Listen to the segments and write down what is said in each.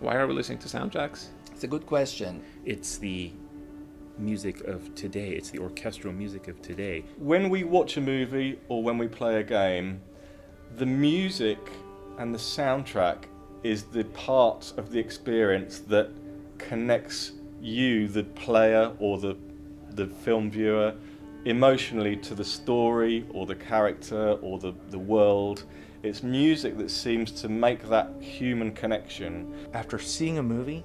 Why are we listening to soundtracks? It's a good question. It's the music of today. It's the orchestral music of today. When we watch a movie or when we play a game, the music and the soundtrack is the part of the experience that connects you, the player or the film viewer, emotionally to the story or the character or the world. It's music that seems to make that human connection. After seeing a movie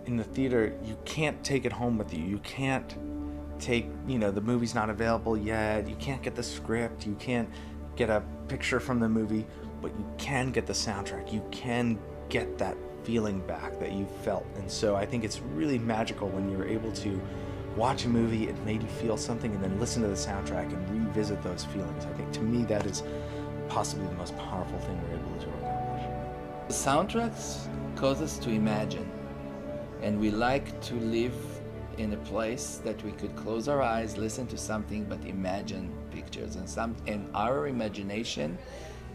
in the theater, you can't take it home with you. You can't take, the movie's not available yet. You can't get the script. You can't get a picture from the movie, but you can get the soundtrack. You can get that feeling back that you felt. And so I think it's really magical when you're able to watch a movie, it made you feel something, and then listen to the soundtrack and revisit those feelings. I think to me that is possibly the most powerful thing we're able to accomplish. Soundtracks cause us to imagine, and we like to live in a place that we could close our eyes, listen to something, but imagine pictures. And our imagination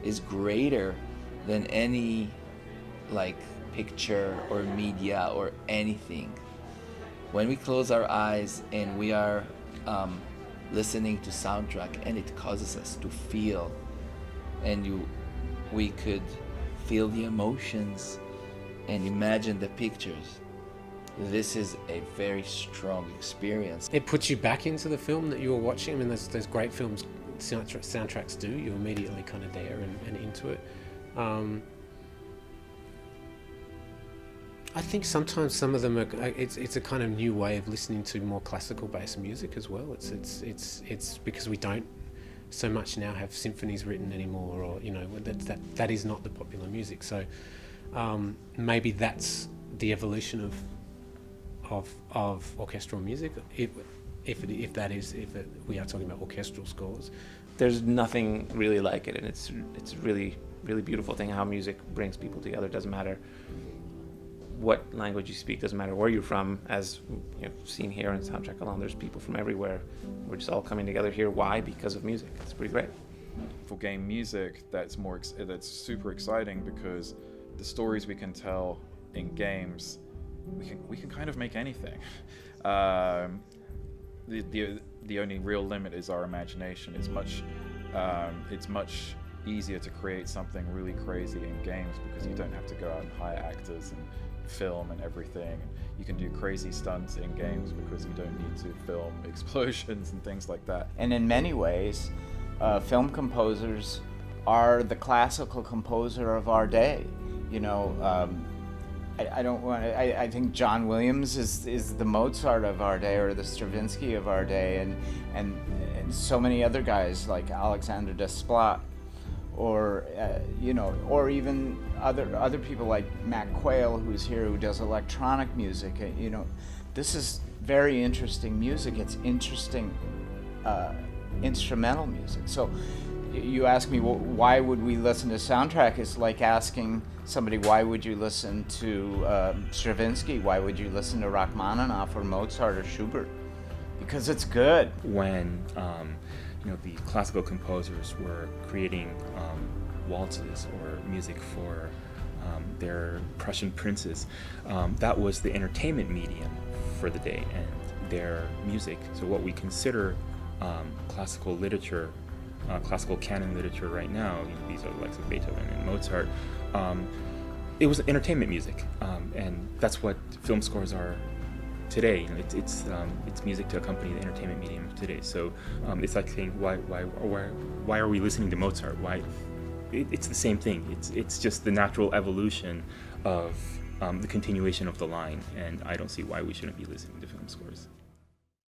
is greater than any picture or media or anything. When we close our eyes and we are listening to soundtrack, and it causes us to feel, and we could feel the emotions and imagine the pictures. This is a very strong experience. It puts you back into the film that you were watching. I mean, there's great films soundtracks do. You're immediately kind of there and into it. I think sometimes some of them it's a kind of new way of listening to more classical based music as well. It's because we don't so much now have symphonies written anymore, or that is not the popular music. So maybe that's the evolution of orchestral music, if we are talking about orchestral scores. There's nothing really like it, and it's really, really beautiful thing how music brings people together. It doesn't matter what language you speak, doesn't matter where you're from. As you've seen here in Soundtrack Alone, there's people from everywhere. We're just all coming together here. Why? Because of music. It's pretty great. For game music, that's super exciting, because the stories we can tell in games, we can kind of make anything. The only real limit is our imagination. It's much easier to create something really crazy in games, because you don't have to go out and hire actors and film and everything. You can do crazy stunts in games because you don't need to film explosions and things like that. And in many ways, film composers are the classical composer of our day. I think John Williams is the Mozart of our day, or the Stravinsky of our day, and so many other guys like Alexander Desplat, or even other people like Matt Quayle, who's here, who does electronic music. This is very interesting music. It's interesting instrumental music. So you ask me, why would we listen to soundtrack? It's like asking somebody, why would you listen to Stravinsky? Why would you listen to Rachmaninoff or Mozart or Schubert? Because it's good. When the classical composers were creating waltzes or music for their Prussian princes, that was the entertainment medium for the day, and their music. So what we consider classical literature, classical canon literature right now, these are the likes of Beethoven and Mozart, it was entertainment music, and that's what film scores are today. It's music to accompany the entertainment medium of today. So it's like saying, why are we listening to Mozart? Why? It's the same thing. It's just the natural evolution of the continuation of the line, and I don't see why we shouldn't be listening to film scores.